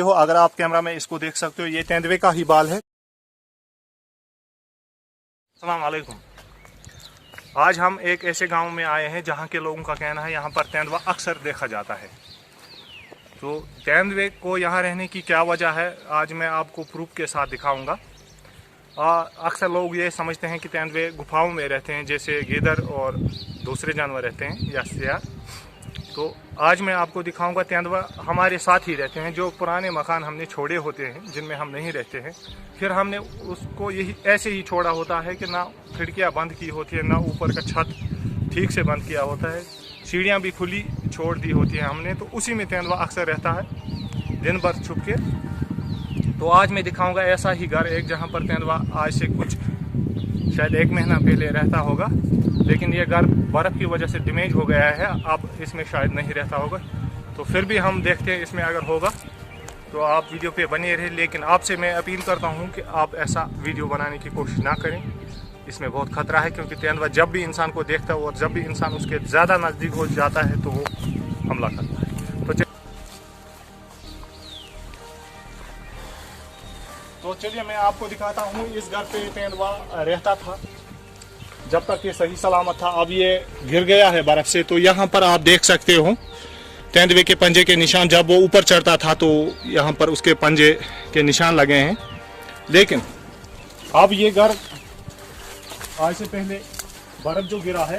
हो, अगर आप कैमरा में इसको देख सकते हो, ये तेंदुए का ही बाल है। अस्सलाम वालेकुम। आज हम एक ऐसे गांव में आए हैं जहां के लोगों का कहना है यहां पर तेंदुआ अक्सर देखा जाता है। तो तेंदुए को यहां रहने की क्या वजह है, आज मैं आपको प्रूफ के साथ दिखाऊंगा। अक्सर लोग ये समझते हैं कि तेंदुए गुफाओं में रहते हैं, जैसे गीदड़ और दूसरे जानवर रहते हैं या सियार। तो आज मैं आपको दिखाऊंगा तेंदुआ हमारे साथ ही रहते हैं। जो पुराने मकान हमने छोड़े होते हैं, जिनमें हम नहीं रहते हैं, फिर हमने उसको यही ऐसे ही छोड़ा होता है कि ना खिड़कियां बंद की होती है, ना ऊपर का छत ठीक से बंद किया होता है, सीढ़ियां भी खुली छोड़ दी होती है हमने। तो उसी में तेंदुआ अक्सर रहता है दिन भर छुप के। तो आज मैं दिखाऊंगा ऐसा ही घर, एक जहां पर तेंदुआ आज से कुछ शायद 1 महीना पहले रहता होगा, लेकिन ये घर बर्फ़ की वजह से डैमेज हो गया है, अब इसमें शायद नहीं रहता होगा। तो फिर भी हम देखते हैं इसमें अगर होगा तो आप वीडियो पे बने रहे। लेकिन आपसे मैं अपील करता हूँ कि आप ऐसा वीडियो बनाने की कोशिश ना करें, इसमें बहुत खतरा है। क्योंकि तेंदुआ जब भी इंसान को देखता है और जब भी इंसान उसके ज़्यादा नज़दीक हो जाता है तो वो हमला करता है। तो चलिए मैं आपको दिखाता हूँ। इस घर पे तेंदुआ रहता था जब तक ये सही सलामत था। अब ये गिर गया है बर्फ से। तो यहाँ पर आप देख सकते हो तेंदुए के पंजे के निशान। जब वो ऊपर चढ़ता था तो यहाँ पर उसके पंजे के निशान लगे हैं। लेकिन अब ये घर आज से पहले बर्फ जो गिरा है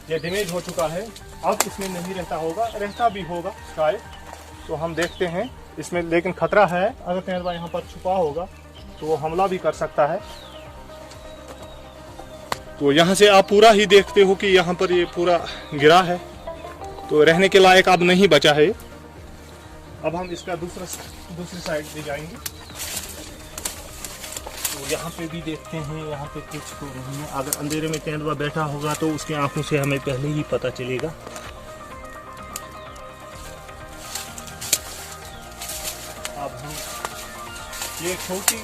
ये डैमेज हो चुका है, अब इसमें नहीं रहता होगा, रहता भी होगा शायद। तो हम देखते हैं इसमें, लेकिन खतरा है। अगर तेंदुआ यहाँ पर छुपा होगा तो वो हमला भी कर सकता है। तो यहाँ से आप पूरा ही देखते हो कि यहाँ पर ये पूरा गिरा है, तो रहने के लायक अब नहीं बचा है। अब हम इसका दूसरी साइड ले जाएंगे। तो यहाँ पे भी देखते हैं, यहाँ पे कुछ तो नहीं है। अगर अंधेरे में तेंदुआ बैठा होगा तो उसकी आंखों से हमें पहले ही पता चलेगा। अब हम ये छोटी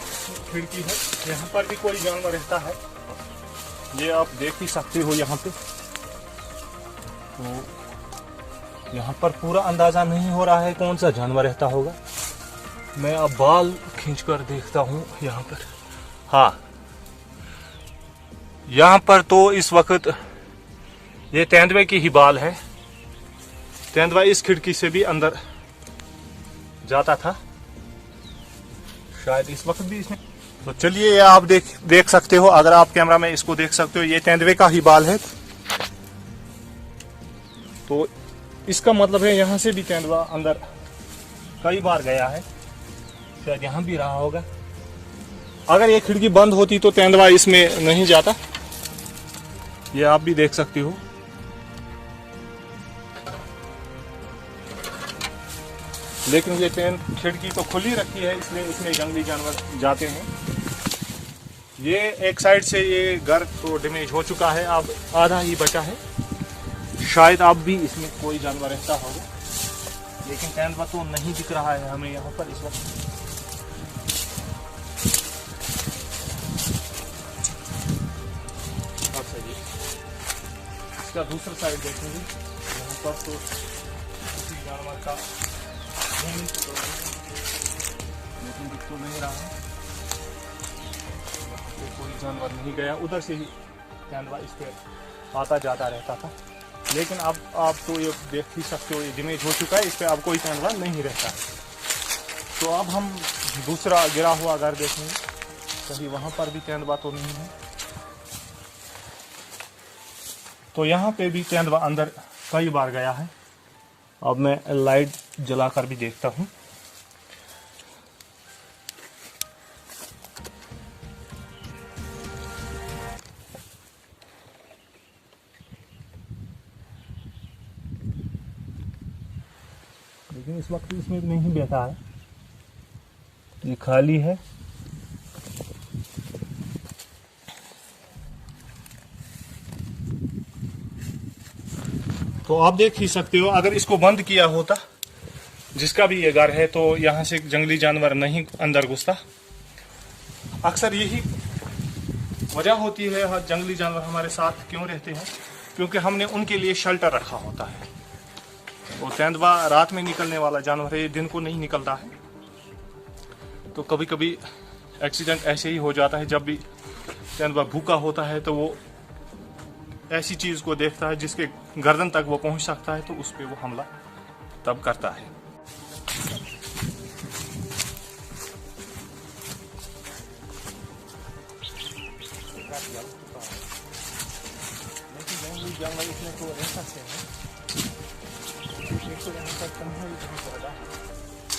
खिड़की है, यहाँ पर भी कोई जानवर रहता है, ये आप देख ही सकते हो यहाँ पे। तो यहाँ पर पूरा अंदाजा नहीं हो रहा है कौन सा जानवर रहता होगा। मैं अब बाल खींचकर देखता हूँ यहाँ पर। हाँ, यहाँ पर तो इस वक्त ये तेंदुए की ही बाल है। तेंदुआ इस खिड़की से भी अंदर जाता था, शायद इस वक्त भी इसमें। तो चलिए ये आप देख सकते हो, अगर आप कैमरा में इसको देख सकते हो, ये तेंदुए का ही बाल है। तो इसका मतलब है यहाँ से भी तेंदुआ अंदर कई बार गया है, शायद यहाँ भी रहा होगा। अगर ये खिड़की बंद होती तो तेंदुआ इसमें नहीं जाता, ये आप भी देख सकते हो। लेकिन ये खिड़की तो खुली रखी है, इसलिए इसमें जंगली जानवर जाते हैं। ये एक साइड से ये घर तो डैमेज हो चुका है, अब आधा ही बचा है। शायद अब भी इसमें कोई जानवर रहता होगा, लेकिन तेंदुआ तो नहीं दिख रहा है हमें यहाँ पर इस वक्त। अच्छा जी, इसका दूसरा साइड देखेंगे, यहाँ पर तो किसी जानवर का लेकिन दिख तो नहीं रहा है, कोई जानवर नहीं गया। उधर से ही तेंदुआ इस पे आता जाता रहता था। लेकिन अब आप तो ये देख ही सकते हो, ये डैमेज हो चुका है, इस पे अब कोई तेंदुआ नहीं रहता है। तो अब हम दूसरा गिरा हुआ घर देखेंगे, कहीं वहाँ पर भी तेंदुआ तो नहीं है। तो यहाँ पे भी तेंदुआ अंदर कई बार गया है। अब मैं लाइट जलाकर भी देखता हूँ। लेकिन इस वक्त इसमें नहीं बैठा है, ये खाली है। तो आप देख ही सकते हो, अगर इसको बंद किया होता, जिसका भी ये घर है, तो यहाँ से जंगली जानवर नहीं अंदर घुसता। अक्सर यही वजह होती है जंगली जानवर हमारे साथ क्यों रहते हैं, क्योंकि हमने उनके लिए शेल्टर रखा होता है। तो तेंदुआ रात में निकलने वाला जानवर है, ये दिन को नहीं निकलता है। तो कभी कभी एक्सीडेंट ऐसे ही हो जाता है, जब भी तेंदुआ भूखा होता है तो वो ऐसी चीज़ को देखता है जिसके गर्दन तक वो पहुंच सकता है, तो उस पर वो हमला तब करता है। जानवर इसमें तो रह सकते हैं, एक तो यहाँ पर कहीं नहीं पड़ेगा,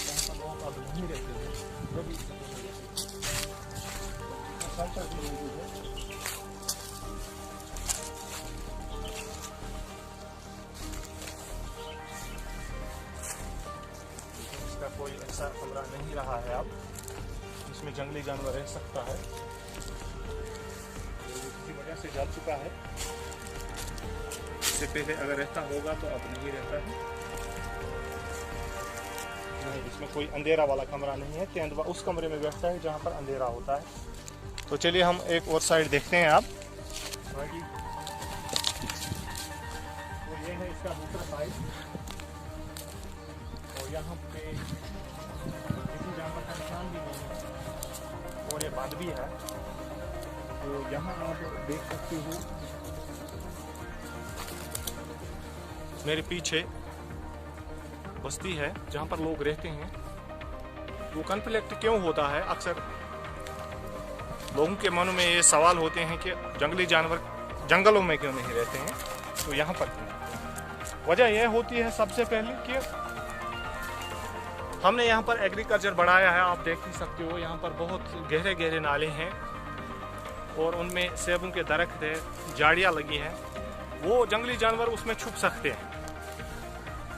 यहाँ पर लोग अब नहीं रहते हैं, जो भी इसका कोई ऐसा कमरा नहीं रहा है अब जिसमें जंगली जानवर रह सकता है, किसी वजह से जल चुका है। इससे पहले अगर रहता होगा तो अब नहीं रहता है। नहीं, इसमें कोई अंधेरा वाला कमरा नहीं है, तेंदुआ उस कमरे में बैठता है जहाँ पर अंधेरा होता है। तो चलिए हम एक और साइड देखते हैं आप। तो ये है इसका दूसरा साइड, और यहाँ पे किसी जानवर का निशान भी नहीं है, और ये बंद भी है। तो यहाँ आप देख सकते हो मेरे पीछे बस्ती है जहाँ पर लोग रहते हैं। वो कॉन्फ्लिक्ट क्यों होता है, अक्सर लोगों के मनों में ये सवाल होते हैं कि जंगली जानवर जंगलों में क्यों नहीं रहते हैं, तो यहाँ पर क्यों। वजह यह होती है सबसे पहले कि हमने यहाँ पर एग्रीकल्चर बढ़ाया है। आप देख ही सकते हो यहाँ पर बहुत गहरे गहरे नाले हैं और उनमें सेबों के दरख्त है, झाड़ियाँ लगी हैं, वो जंगली जानवर उसमें छुप सकते हैं।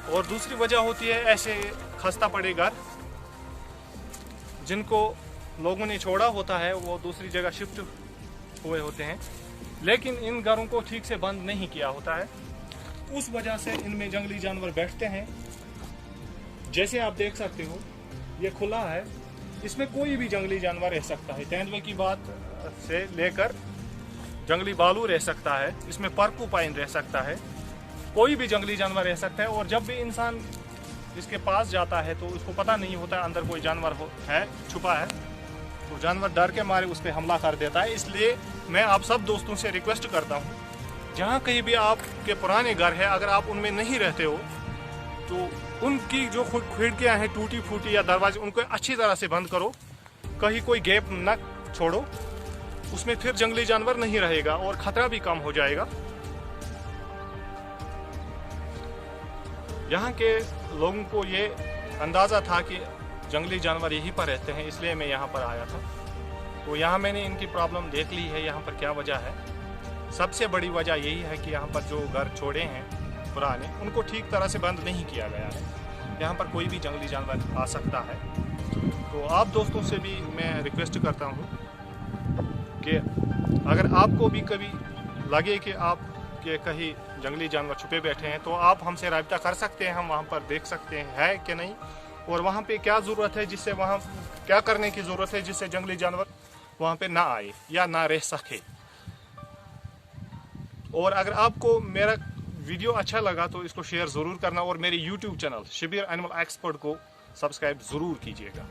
और दूसरी वजह होती है ऐसे खस्ता पड़े घर जिनको लोगों ने छोड़ा होता है, वो दूसरी जगह शिफ्ट हुए होते हैं, लेकिन इन घरों को ठीक से बंद नहीं किया होता है। उस वजह से इनमें जंगली जानवर बैठते हैं। जैसे आप देख सकते हो ये खुला है, इसमें कोई भी जंगली जानवर रह सकता है। तेंदुए की बात से लेकर जंगली भालू रह सकता है, इसमें परकूपाइन रह सकता है, कोई भी जंगली जानवर रह सकता है। और जब भी इंसान इसके पास जाता है तो उसको पता नहीं होता है अंदर कोई जानवर है, छुपा है, तो जानवर डर के मारे उस पर हमला कर देता है। इसलिए मैं आप सब दोस्तों से रिक्वेस्ट करता हूँ, जहाँ कहीं भी आपके पुराने घर है, अगर आप उनमें नहीं रहते हो तो उनकी जो खिड़कियाँ हैं टूटी फूटी या दरवाजे, उनको अच्छी तरह से बंद करो, कहीं कोई गैप न छोड़ो, उसमें फिर जंगली जानवर नहीं रहेगा और खतरा भी कम हो जाएगा। यहाँ के लोगों को ये अंदाज़ा था कि जंगली जानवर यहीं पर रहते हैं, इसलिए मैं यहाँ पर आया था। तो यहाँ मैंने इनकी प्रॉब्लम देख ली है, यहाँ पर क्या वजह है। सबसे बड़ी वजह यही है कि यहाँ पर जो घर छोड़े हैं पुराने, उनको ठीक तरह से बंद नहीं किया गया है। यहाँ पर कोई भी जंगली जानवर आ सकता है। तो आप दोस्तों से भी मैं रिक्वेस्ट करता हूँ कि अगर आपको भी कभी लगे कि आप के कहीं जंगली जानवर छुपे बैठे हैं, तो आप हमसे राब्ता कर सकते हैं। हम वहाँ पर देख सकते हैं है कि नहीं, और वहाँ पे क्या ज़रूरत है, जिससे वहाँ क्या करने की ज़रूरत है जिससे जंगली जानवर वहाँ पे ना आए या ना रह सके। और अगर आपको मेरा वीडियो अच्छा लगा तो इसको शेयर ज़रूर करना, और मेरे YouTube channel Shabir animal expert को सब्सक्राइब ज़रूर कीजिएगा।